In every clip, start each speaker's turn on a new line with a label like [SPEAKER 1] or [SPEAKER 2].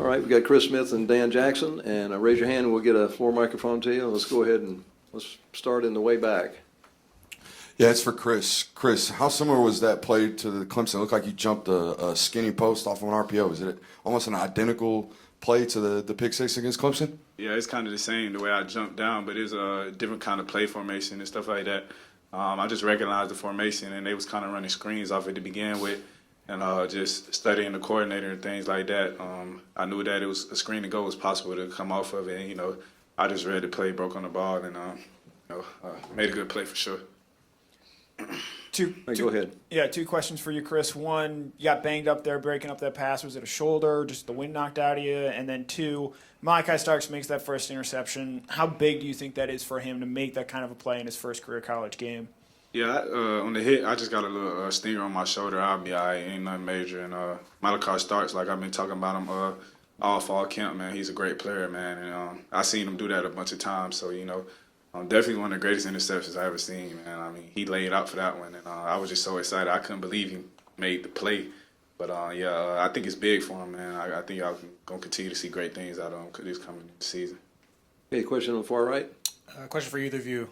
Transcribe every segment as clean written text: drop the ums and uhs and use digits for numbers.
[SPEAKER 1] right, we got Chris Smith and Dan Jackson, and raise your hand and we'll get a floor microphone to you. Let's go ahead and let's start in the way back.
[SPEAKER 2] Yeah, it's for Chris. Chris, how similar was that play to the Clemson? It looked like you jumped a skinny post off of an RPO. Is it almost an identical play to the pick six against Clemson?
[SPEAKER 3] Yeah, it's kind of the same the way I jumped down, but it's a different kind of play formation and stuff like that. I just recognized the formation, and they was kind of running screens off it to begin with, and just studying the coordinator and things like that. I knew that it was a screen to go was possible to come off of it, and, I just read the play, broke on the ball, and, made a good play for sure.
[SPEAKER 1] Go ahead.
[SPEAKER 4] Yeah, two questions for you, Chris. One, you got banged up there breaking up that pass. Was it a shoulder, just the wind knocked out of you? And then two, Malachi Starks makes that first interception. How big do you think that is for him to make that kind of a play in his first career college game?
[SPEAKER 3] Yeah, on the hit, I just got a little stinger on my shoulder. I'll be all right. Ain't nothing major. And Malachi Starks, like I've been talking about him all fall camp, man. He's a great player, man. And I seen him do that a bunch of times. So, definitely one of the greatest interceptions I ever seen, man. I mean, he laid out for that one, and I was just so excited. I couldn't believe he made the play. But, I think it's big for him, man. I think I'm going to continue to see great things out of him this coming season.
[SPEAKER 1] Okay, question on the far right.
[SPEAKER 5] Question for either of you.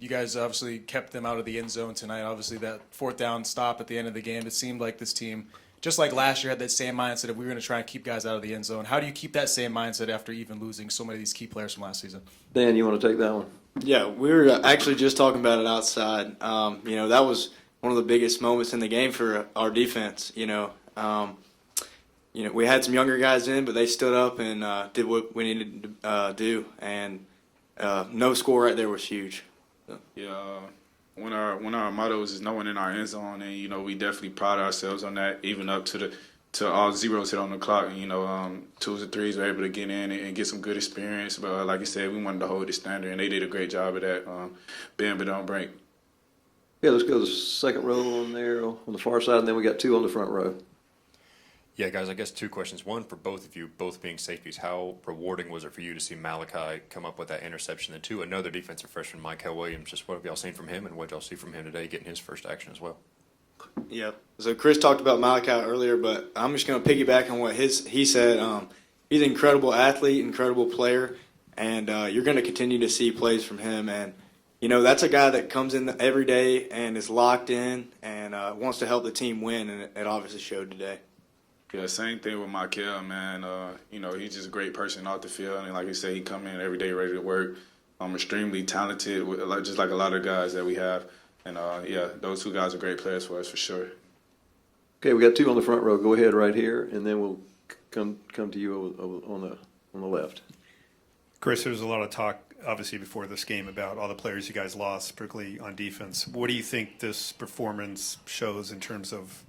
[SPEAKER 5] You guys obviously kept them out of the end zone tonight. Obviously, that fourth down stop at the end of the game, it seemed like this team, just like last year, had that same mindset of we were going to try and keep guys out of the end zone. How do you keep that same mindset after even losing so many of these key players from last season?
[SPEAKER 1] Dan, you want to take that one?
[SPEAKER 6] Yeah, we were actually just talking about it outside. That was one of the biggest moments in the game for our defense. We had some younger guys in, but they stood up and did what we needed to do, and no score right there was huge. So.
[SPEAKER 3] Yeah, one of our mottos is no one in our end zone, and we definitely pride ourselves on that, even up to all zeros hit on the clock, and twos and threes were able to get in and get some good experience. But like you said, we wanted to hold the standard, and they did a great job of that. Bend but don't break.
[SPEAKER 1] Yeah, let's go to the second row on there on the far side, and then we got two on the front row.
[SPEAKER 7] Yeah, guys, I guess two questions. One for both of you, both being safeties. How rewarding was it for you to see Malachi come up with that interception? And two, another defensive freshman, Micah Williams. Just what have y'all seen from him, and what y'all see from him today getting his first action as well?
[SPEAKER 6] Yeah. So Chris talked about Malachi earlier, but I'm just going to piggyback on what he said. He's an incredible athlete, incredible player, and you're going to continue to see plays from him. And, that's a guy that comes in every day and is locked in and wants to help the team win, and it obviously showed today.
[SPEAKER 3] Yeah, same thing with Michael, man. He's just a great person off the field, and like you said, he come in every day ready to work. Extremely talented, just like a lot of guys that we have. And, those two guys are great players for us for sure.
[SPEAKER 1] Okay, we got two on the front row. Go ahead right here, and then we'll come to you on the left.
[SPEAKER 8] Chris, there's a lot of talk, obviously, before this game about all the players you guys lost, particularly on defense. What do you think this performance shows in terms of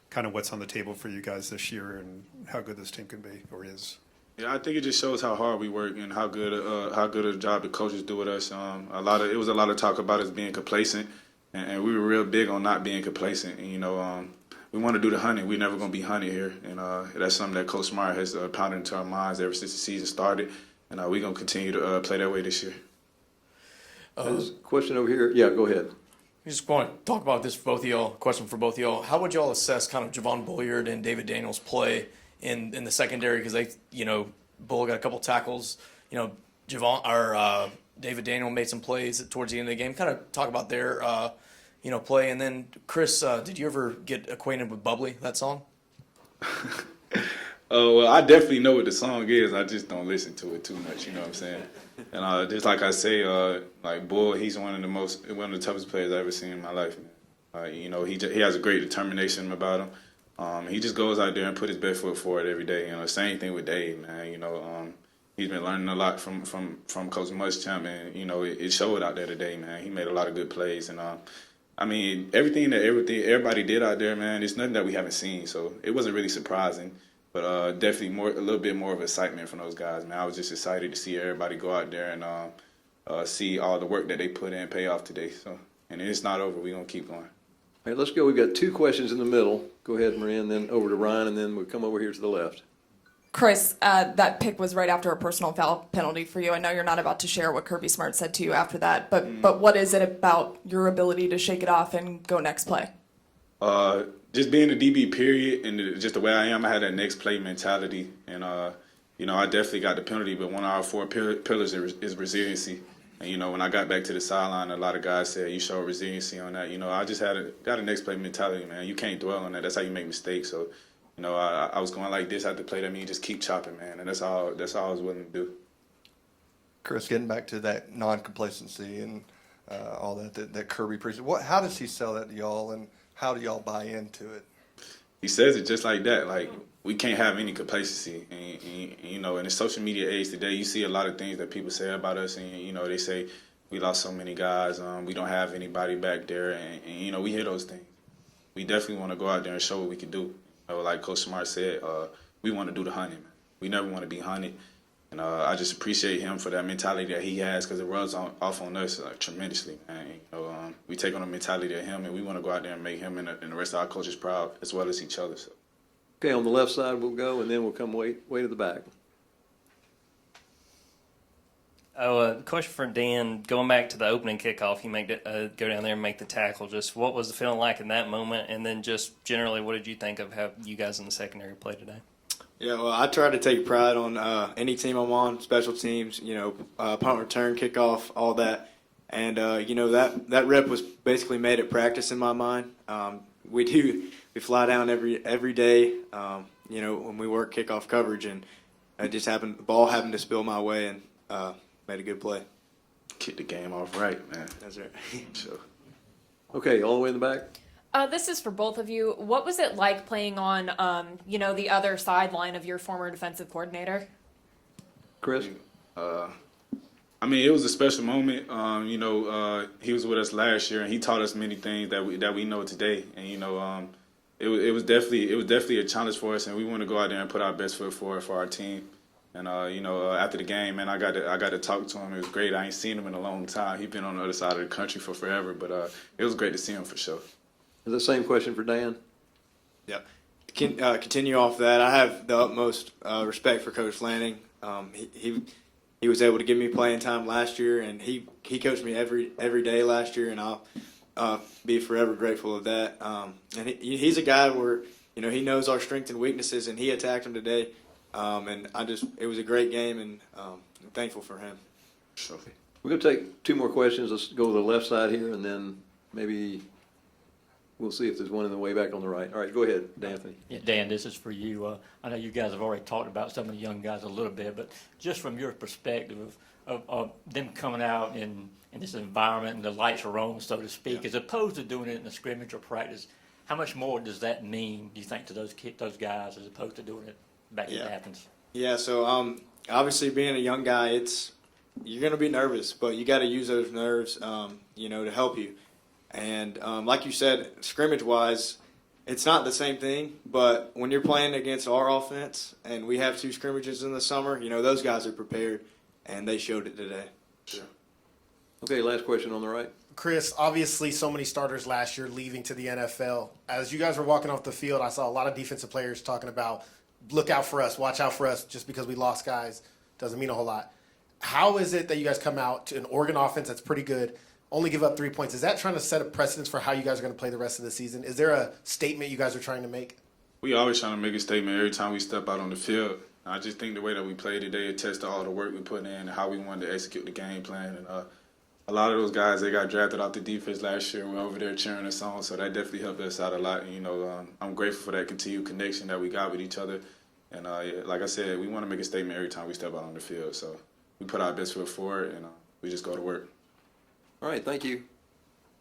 [SPEAKER 8] kind of what's on the table for you guys this year and how good this team can be or is?
[SPEAKER 3] Yeah, I think it just shows how hard we work and how good a job the coaches do with us. It was a lot of talk about us being complacent, and we were real big on not being complacent. And, we want to do the hunting. We're never going to be hunted here, and that's something that Coach Smart has pounded into our minds ever since the season started. And we're going to continue to play that way this year.
[SPEAKER 1] Question over here. Yeah, go ahead.
[SPEAKER 5] I just want to talk about this for both of y'all. Question for both of y'all. How would y'all assess kind of Javon Bulliard and David Daniels' play in the secondary? Because Bull got a couple tackles. David Daniel made some plays towards the end of the game. Kind of talk about their play. And then Chris, did you ever get acquainted with Bubbly, that song?
[SPEAKER 3] Well, I definitely know what the song is. I just don't listen to it too much. You know what I'm saying? And just like I say, Bull, he's one of the toughest players I've ever seen in my life. Man. He has a great determination about him. He just goes out there and put his best foot forward every day. Same thing with Dave, man. He's been learning a lot from Coach Muschamp, and it showed out there today, man. He made a lot of good plays, and everything that everybody did out there, man, it's nothing that we haven't seen. So it wasn't really surprising. But definitely a little bit more of excitement from those guys, man. I was just excited to see everybody go out there and see all the work that they put in pay off today. So, and it's not over. We're going to keep going.
[SPEAKER 1] All right, let's go. We've got two questions in the middle. Go ahead, Maria, and then over to Ryan, and then we'll come over here to the left.
[SPEAKER 9] Chris, that pick was right after a personal foul penalty for you. I know you're not about to share what Kirby Smart said to you after that, but what is it about your ability to shake it off and go next play?
[SPEAKER 3] Just being a DB period and just the way I am, I had that next play mentality. And, I definitely got the penalty, but one of our four pillars is resiliency. And, when I got back to the sideline, a lot of guys said, you showed resiliency on that. I just got a next play mentality, man. You can't dwell on that. That's how you make mistakes. So, I was going like this after play. That means you just keep chopping, man. And that's all I was willing to do.
[SPEAKER 10] Chris, getting back to that non-complacency and all that Kirby preaches, how does he sell that to y'all, and how do y'all buy into it?
[SPEAKER 3] He says it just like that. Like, we can't have any complacency. And in the social media age today, you see a lot of things that people say about us. And, they say we lost so many guys. We don't have anybody back there. And we hear those things. We definitely want to go out there and show what we can do. Like Coach Smart said, we want to do the hunting. Man. We never want to be hunted. And I just appreciate him for that mentality that he has, because it rubs off on us tremendously, man. We take on the mentality of him, and we want to go out there and make him and the rest of our coaches proud, as well as each other. So.
[SPEAKER 1] Okay, on the left side we'll go, and then we'll come way to the back.
[SPEAKER 11] Question for Dan. Going back to the opening kickoff, you go down there and make the tackle. Just what was the feeling like in that moment? And then just generally, what did you think of how you guys in the secondary played today?
[SPEAKER 6] Yeah, well, I try to take pride on any team I'm on, special teams, punt return, kickoff, all that. And, that rep was basically made at practice in my mind. We fly down every day, when we work kickoff coverage, and it just happened, the ball happened to spill my way, and made a good play.
[SPEAKER 3] Kick the game off right, man.
[SPEAKER 6] That's right.
[SPEAKER 3] Sure.
[SPEAKER 1] Okay, all the way in the back.
[SPEAKER 12] This is for both of you. What was it like playing on, the other sideline of your former defensive coordinator?
[SPEAKER 1] Chris?
[SPEAKER 3] It was a special moment. He was with us last year, and he taught us many things that we know today. And it was definitely a challenge for us, and we want to go out there and put our best foot forward for our team. And after the game, man, I got to talk to him. It was great. I ain't seen him in a long time. He's been on the other side of the country for forever, but it was great to see him for sure.
[SPEAKER 1] Is the same question for Dan?
[SPEAKER 6] Yep. Continue off that. I have the utmost respect for Coach Lanning. He was able to give me playing time last year, and he coached me every day last year, and I'll be forever grateful of that. And he's a guy where he knows our strengths and weaknesses, and he attacked them today. And it was a great game, and I'm thankful for him.
[SPEAKER 3] Sure.
[SPEAKER 1] We're going to take two more questions. Let's go to the left side here, and then maybe we'll see if there's one in the way back on the right. All right, go ahead, D'Anthony.
[SPEAKER 13] Yeah, Dan, this is for you. I know you guys have already talked about some of the young guys a little bit, but just from your perspective of them coming out in this environment and the lights are on, so to speak, as opposed to doing it in the scrimmage or practice, how much more does that mean, do you think, to those guys as opposed to doing it back in Athens?
[SPEAKER 6] Yeah, so obviously being a young guy, you're going to be nervous, but you got to use those nerves, to help you. And like you said, scrimmage-wise, it's not the same thing, but when you're playing against our offense, and we have 2 scrimmages in the summer, those guys are prepared, and they showed it today.
[SPEAKER 3] Sure.
[SPEAKER 1] Okay, last question on the right.
[SPEAKER 14] Chris, obviously so many starters last year leaving to the NFL. As you guys were walking off the field, I saw a lot of defensive players talking about, look out for us, watch out for us, just because we lost guys doesn't mean a whole lot. How is it that you guys come out to an Oregon offense that's pretty good, only give up 3 points? Is that trying to set a precedence for how you guys are going to play the rest of the season? Is there a statement you guys are trying to make?
[SPEAKER 3] We always trying to make a statement every time we step out on the field. I just think the way that we played today attests to all the work we put in and how we wanted to execute the game plan. And a lot of those guys, they got drafted off the defense last year. We're over there cheering us on, so that definitely helped us out a lot. And, I'm grateful for that continued connection that we got with each other. And like I said, we want to make a statement every time we step out on the field. So we put our best foot forward, and we just go to work.
[SPEAKER 1] All right, thank you.